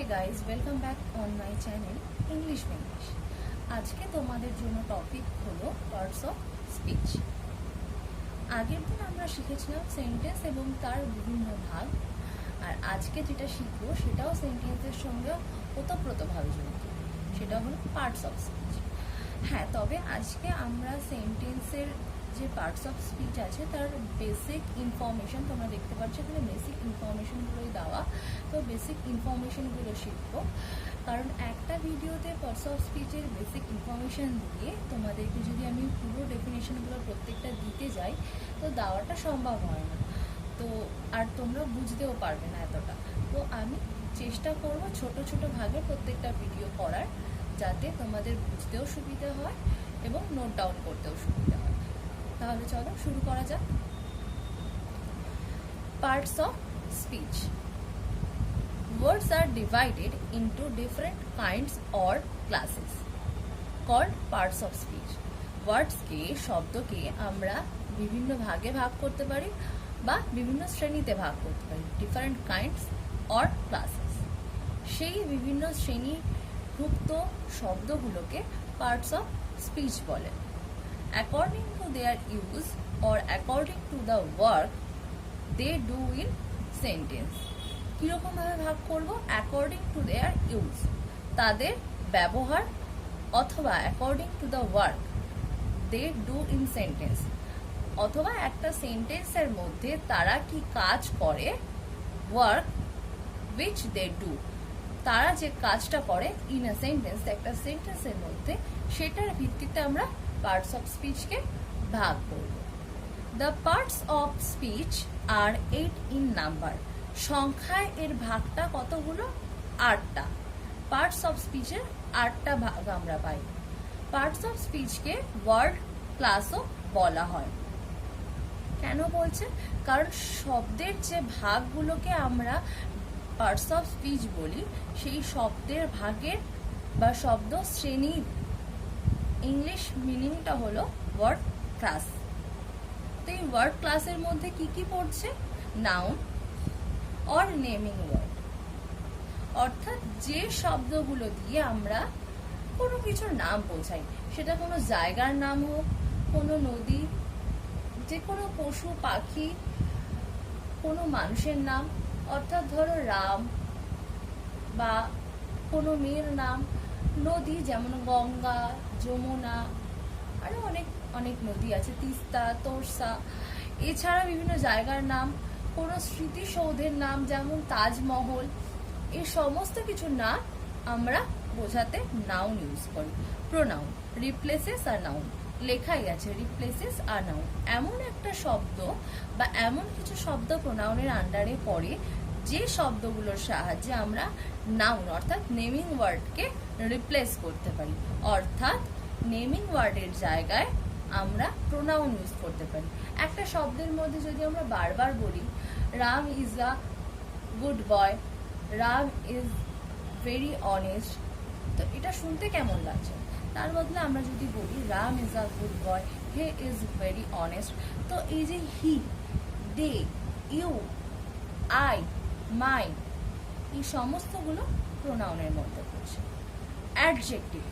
Hey guys, welcome back on my channel English English. আজকে তোমাদের জন্য টপিক হলো পার্টস অফ স্পিচ। আগের দিন আমরা শিখেছিলাম সেন্টেন্স এবং তার বিভিন্ন ভাগ, আর আজকে যেটা শিখবো সেটাও সেন্টেন্সের সঙ্গে ওতপ্রোতভাবে জড়িত, সেটা হলো পার্টস অফ স্পিচ। হ্যাঁ, তবে আজকে আমরা সেন্টেন্সের যে পার্টস অফ স্পিচ আছে তার বেসিক ইনফরমেশন, তোমরা দেখতে পাচ্ছ এখানে বেসিক ইনফরমেশনগুলোই দেওয়া, তো বেসিক ইনফরমেশনগুলো শিখবো। কারণ একটা ভিডিওতে পার্টস অফ স্পিচের বেসিক ইনফরমেশন দিয়ে তোমাদেরকে যদি আমি পুরো ডেফিনেশনগুলো প্রত্যেকটা দিতে যাই তো দেওয়াটা সম্ভব হয় না, তো আর তোমরা বুঝতেও পারবে না এতটা। তো আমি চেষ্টা করব ছোট ছোট ভাগে প্রত্যেকটা ভিডিও করার, যাতে তোমাদের বুঝতেও সুবিধা হয় এবং নোট ডাউন করতেও সুবিধা হয়। তাহলে চলো শুরু করা যাক। Parts of speech. Words are divided into different kinds or classes called parts of speech. Words কে শব্দকে আমরা বিভিন্ন ভাগে ভাগ করতে পারি বা বিভিন্ন শ্রেণীতে ভাগ করতে পারি, different kinds or classes। সেই বিভিন্ন শ্রেণীভুক্ত শব্দগুলোকে parts of speech বলে। According to their use or according to the work they do in sentence। কিরকম ভাবে ভাগ করব? অ্যাকর্ডিং টু দেয়ার ইউজ, তাদের ব্যবহার, অথবা according to the work they do in sentence, অথবা একটা সেন্টেন্সের মধ্যে তারা কি কাজ করে, ওয়ার্ক উইচ দে ডু, তারা যে কাজটা করে ইন আ সেন্টেন্স, একটা সেন্টেন্সের মধ্যে, সেটার ভিত্তিতে আমরা পার্টস অফ স্পিচকে ভাগ করব। The parts of speech are 8 in number. সংখ্যায় এর ভাগটা কতগুলো? 8টা। পার্টস অফ স্পিচের 8টা ভাগ আমরা পাই। পার্টস অফ স্পিচকে ওয়ার্ড ক্লাসও বলা হয়। কেন বলছে? কারণ শব্দের যে ভাগগুলোকে আমরা পার্টস অফ স্পিচ বলি, সেই শব্দের ভাগের বা শব্দ শ্রেণীর ইংলিশ মিনিংটা হলো ওয়ার্ড ক্লাস। তো এই ওয়ার্ড ক্লাসের মধ্যে কি কি পড়ছে? নাউন or নেমিং ওয়ার্ড, অর্থাৎ যে শব্দগুলো দিয়ে আমরা কোনো কিছুর নাম বোঝাই, সেটা কোনো জায়গার নাম হোক, কোনো নদী, যে কোনো পশু পাখি, কোনো মানুষের নাম, অর্থাৎ ধরো রাম, বা কোনো মেয়ের নাম, নদী যেমন গঙ্গা, যমুনা, আরো অনেক অনেক নদী আছে, তিস্তা, তোরসা, এছাড়া বিভিন্ন জায়গার নাম, কোনো স্মৃতিসৌধের নাম যেমন তাজমহল, এই সমস্ত কিছুর নাম আমরা বোঝাতে নাউন ইউজ করি। প্রোনাউন রিপ্লেসেস আর নাউন, লেখাই আছে রিপ্লেসেস আর নাউন, এমন একটা শব্দ বা এমন কিছু শব্দ প্রোনাউনের আন্ডারে পড়ে যে শব্দগুলোর সাহায্যে আমরা নাউন অর্থাৎ নেমিং ওয়ার্ডকে রিপ্লেস করতে পারি, অর্থাৎ নেমিং ওয়ার্ডের জায়গায় আমরা প্রোনাউন ইউজ করতে পারি। একটা শব্দের মধ্যে যদি আমরা বারবার বলি Ram is a good boy, Ram is very honest, তো এটা শুনতে কেমন লাগছে? তার বদলে আমরা যদি বলি Ram is a good boy, he is very honest, তো এই যে হি, দে, ইউ, আই, মাই, এই সমস্তগুলো প্রোনাউনের মধ্যে পড়ছে। অ্যাডজেক্টিভ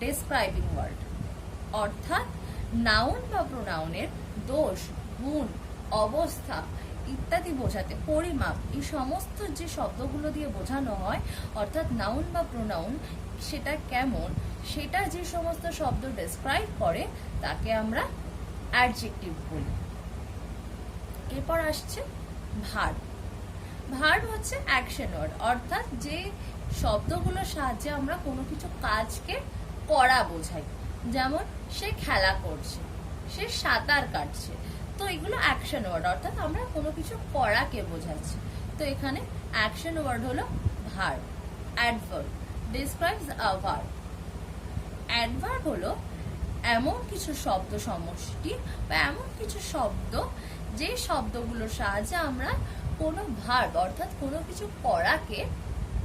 ডেসক্রাইবিং ওয়ার্ড, অর্থাৎ নাউন বা প্রোনাউনের দোষ, গুণ, অবস্থা ইত্যাদি বোঝাতে, পরিমাপ, এই সমস্ত যে শব্দগুলো দিয়ে বোঝানো হয়, অর্থাৎ নাউন বা প্রোনাউন সেটা কেমন, সেটা যে সমস্ত শব্দ ডেসক্রাইব করে তাকে আমরা অ্যাডজেক্টিভ বলি। এরপর আসছে ভার্ব। ভার্ব হচ্ছে অ্যাকশন ওয়ার্ড, অর্থাৎ যে শব্দগুলোর সাহায্যে আমরা কোনো কিছু কাজকে করা বোঝাই, যেমন সে খেলা করছে, সে সাঁতার কাটছে, তো এগুলো অ্যাকশন ওয়ার্ড, অর্থাৎ আমরা কোনো কিছু করাকে বোঝাচ্ছি। তো এখানে অ্যাকশন ওয়ার্ড হলো ভার্ব। অ্যাডভার্ব ডেসক্রাইবস আ ভার্ব। অ্যাডভার্ব হলো এমন কিছু শব্দ সমষ্টি বা এমন কিছু শব্দ যে শব্দগুলোর সাহায্যে আমরা কোনো ভার্ব অর্থাৎ কোনো কিছু করাকে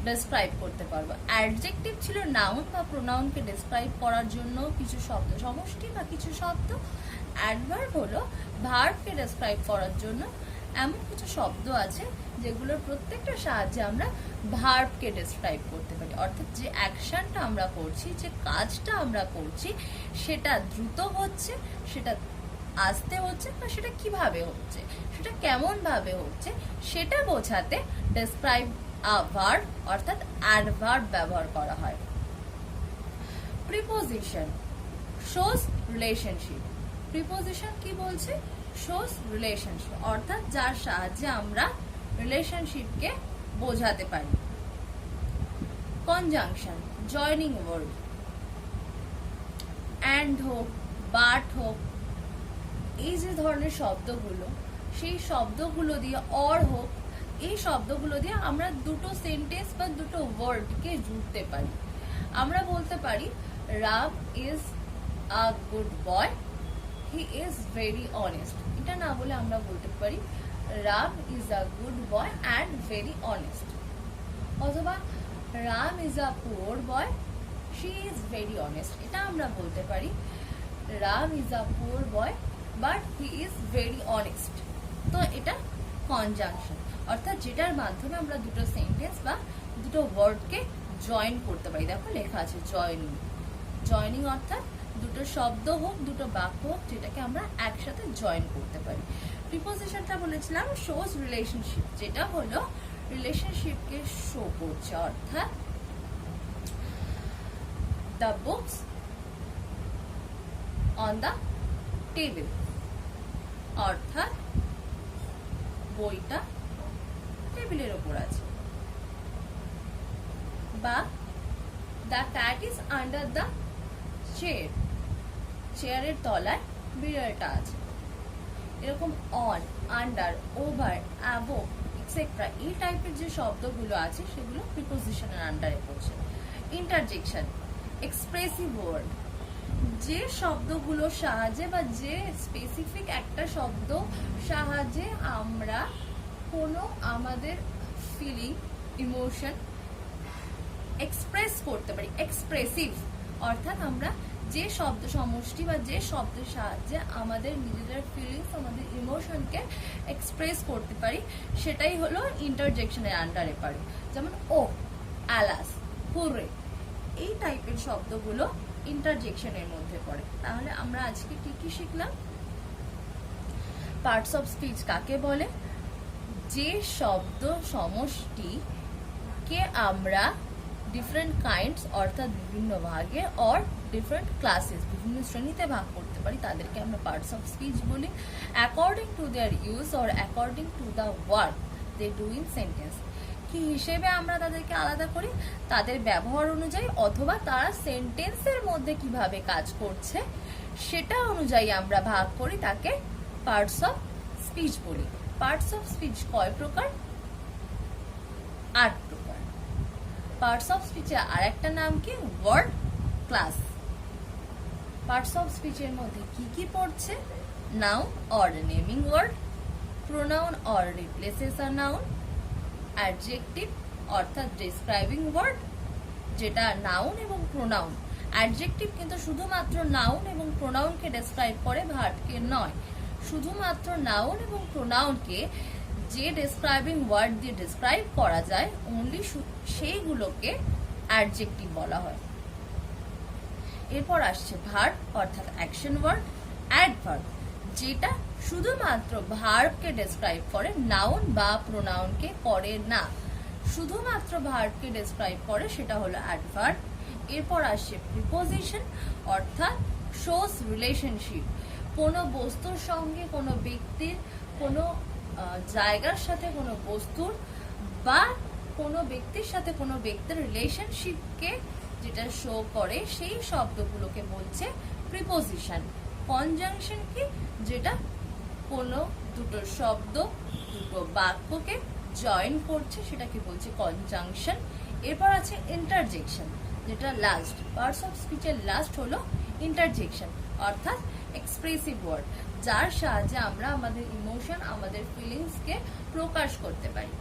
ডেসক্রাইব করতে পারবো। অ্যাডজেক্টিভ ছিল নাউন বা প্রোনাউনকে ডেসক্রাইব করার জন্য কিছু শব্দ সমষ্টি বা কিছু শব্দ। অ্যাডভার্ব হলো ভার্বকে ডেসক্রাইব করার জন্য এমন কিছু শব্দ আছে যেগুলোর প্রত্যেকটার সাহায্যে আমরা ভার্বকে ডেসক্রাইব করতে পারি, অর্থাৎ যে অ্যাকশনটা আমরা করছি, যে কাজটা আমরা করছি, সেটা দ্রুত হচ্ছে, সেটা আস্তে হচ্ছে, বা সেটা কিভাবে হচ্ছে, সেটা কেমন ভাবে হচ্ছে, সেটা বোঝাতে ডেসক্রাইব আ ভার্ব অর্থাৎ অ্যাডভার্ব ব্যবহার করা হয়। Preposition shows relationship. প্রিপোজিশন কি বলছে? শোজ রিলেশনশিপ, অর্থাৎ যার সাহায্যে আমরা রিলেশনশিপকে বোঝাতে পারি। কনজাংশন জয়নিং ওয়ার্ড, অ্যান্ড হোক, বাট হোক, এই যে ধরনের শব্দগুলো, সেই শব্দগুলো দিয়ে, অর হোক, এই শব্দগুলো দিয়ে আমরা দুটো সেন্টেন্স বা দুটো ওয়ার্ডকে জুড়তে পারি। আমরা বলতে পারি Ram is a good boy, he is very honest. এটা না বলে আমরা বলতে পারি Ram is a good boy and very honest. অথবা Ram is a poor boy, she is very honest. এটা আমরা বলতে পারি Ram is a poor boy but he is very honest. তো এটা কনজাংশন, অর্থাৎ যেটার মাধ্যমে আমরা দুটো সেন্টেন্স বা দুটো ওয়ার্ডকে জয়েন করতে পারি। দেখো লেখা আছে জয়নিং। জয়নিং অর্থাৎ দুটো শব্দ হোক, দুটো বাক্য হোক, যেটাকে আমরা একসাথে জয়েন করতে পারি। প্রিপোজিশনটা বলেছিলাম শোজ রিলেশনশিপ, যেটা হলো রিলেশনশিপকে শো করছে, অর্থাৎ the books on the table, অর্থাৎ বইটা টেবিলের ওপর আছে। বা the cat is under the chair, চেয়ারের তলায় বিড়ালটা আছে। এরকম অন, আন্ডার, ওভার, অ্যাবো এক্সেট্রা এই টাইপের যে শব্দগুলো আছে সেগুলো প্রিপোজিশনের আন্ডারে পড়ছে। ইন্টারজেকশন এক্সপ্রেসিভ ওয়ার্ড, যে শব্দগুলো সাহায্যে বা যে স্পেসিফিক একটা শব্দ সাহায্যে আমরা কোনো আমাদের ফিলিং, ইমোশন এক্সপ্রেস করতে পারি। এক্সপ্রেসিভ অর্থাৎ আমরা যে শব্দ সমষ্টি বা যে শব্দের সাহায্যে আমাদের নিজেদের ফিলিংস, আমাদের ইমোশনকে এক্সপ্রেস করতে পারি, সেটাই হলো ইন্টারজেকশনের আন্ডারে পড়ে। যেমন ও, অ্যালাস, হুররে এই টাইপের শব্দগুলো ইন্টারজেকশনের মধ্যে পড়ে। তাহলে আমরা আজকে কি কি শিখলাম? পার্টস অফ স্পিচ কাকে বলে? যে শব্দ সমষ্টিকে আমরা ডিফারেন্ট কাইন্ডস অর্থাৎ বিভিন্ন ভাগে অর ডিফারেন্ট ক্লাসেস বিভিন্ন শ্রেণীতে ভাগ করতে পারি, তাদেরকে আমরা পার্টস অফ স্পিচ বলি। According to their use or according to the word they do in sentence, কি হিসেবে আমরা তাদেরকে আলাদা করি? তাদের ব্যবহার অনুযায়ী, অথবা তারা সেন্টেন্সের মধ্যে কিভাবে কাজ করছে সেটা অনুযায়ী আমরা ভাগ করি, তাকে পার্টস অফ স্পিচ বলি। পার্টস অফ স্পিচ কয় প্রকার? 8 প্রকার। পার্টস অফ স্পিচের আর একটা নাম কি? Word class. পার্টস অফ স্পিচের মধ্যে কি কি পড়ছে? Noun or naming word, pronoun or replaces a noun, adjective অর্থাৎ ডেসক্রাইবিং ওয়ার্ড, যেটা নাউন এবং প্রোনাউন। অ্যাডজেক্টিভ কিন্তু শুধুমাত্র নাউন এবং প্রোনাউনকে ডেসক্রাইব করে, ভার্বকে নয়। শুধুমাত্র নাউন এবং প্রোনাউনকে যে ডেসক্রাইবিং ওয়ার্ড দিয়ে ডেসক্রাইব করা যায়, অনলি সেইগুলোকে অ্যাডজেক্টিভ বলা হয়। এরপর আসছে ভার্ব অর্থাৎ অ্যাকশন ওয়ার্ড। অ্যাডভার্ব যেটা শুধুমাত্র ভার্বকে ডেসক্রাইব করে, নাউন বা প্রোনাউনকে করে না, শুধুমাত্র ভার্বকে ডেসক্রাইব করে, সেটা হলো অ্যাডভার্ব। এরপর আসছে প্রিপোজিশন অর্থাৎ শোস রিলেশনশিপ, কোনো বস্তুর সঙ্গে কোনো ব্যক্তির, কোনো জায়গার সাথে কোনো বস্তুর, বা কোনো ব্যক্তির সাথে কোনো ব্যক্তির রিলেশনশিপকে যেটা শো করে, সেই শব্দগুলোকে বলছে প্রিপোজিশন। কনজাংশন কি? যেটা কোনো দুটো শব্দ, দুটো বাক্যকে জয়েন করছে, সেটাকে বলছে কনজাংশন। এরপর আছে ইন্টারজেকশন, যেটা লাস্ট। পার্টস অফ স্পিচের লাস্ট হলো ইন্টারজেকশন অর্থাৎ এক্সপ্রেসিভ ওয়ার্ড, যার সাহায্যে আমরা আমাদের ইমোশন, আমাদের ফিলিংসকে প্রকাশ করতে পারি।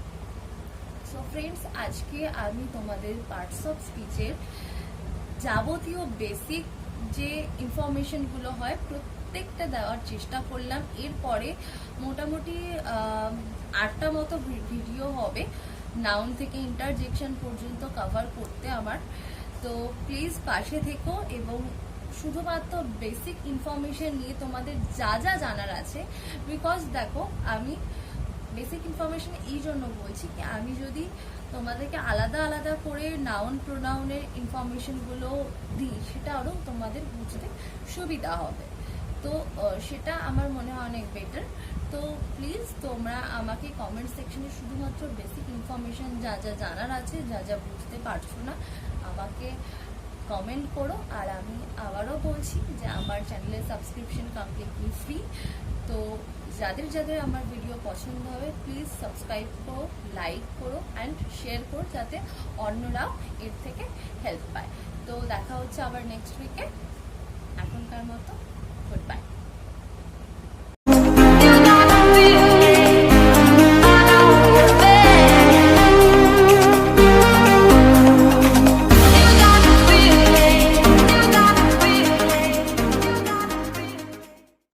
সো ফ্রেন্ডস, আজকে আমি তোমাদের পার্টস অফ স্পিচের যাবতীয় বেসিক যে ইনফরমেশনগুলো হয় প্রত্যেকটা দেওয়ার চেষ্টা করলাম। এরপরে মোটামুটি 8টা মতো ভিডিও হবে নাউন থেকে ইন্টারজেকশন পর্যন্ত কভার করতে আমার। তো প্লিজ পাশে থেকো এবং শুধুমাত্র বেসিক ইনফরমেশন নিয়ে তোমাদের যা যা জানার আছে, বিকজ দেখো আমি বেসিক ইনফরমেশন এই জন্য বলছি কি আমি যদি তোমাদেরকে আলাদা আলাদা করে নাউন প্রোনাউনের ইনফরমেশনগুলো দিই সেটা আরও তোমাদের বুঝতে সুবিধা হবে। তো সেটা আমার মনে হয় অনেক বেটার। তো প্লিজ তোমরা আমাকে কমেন্ট সেকশনে শুধুমাত্র বেসিক ইনফরমেশন যা যা জানার আছে, যা যা বুঝতে পারছো না আমাকে কমেন্ট করো। আর আমি আবারও বলছি যে আমার চ্যানেলের সাবস্ক্রিপশন কমপ্লিটলি ফ্রি। তো যাদের যাদের আমার ভিডিও পছন্দ হবে প্লিজ সাবস্ক্রাইব করো, লাইক করো অ্যান্ড শেয়ার করো যাতে অন্যরাও এর থেকে হেল্প পায়। তো দেখা হচ্ছে আবার নেক্সট উইকে। এখনকার মতো গুড বাই।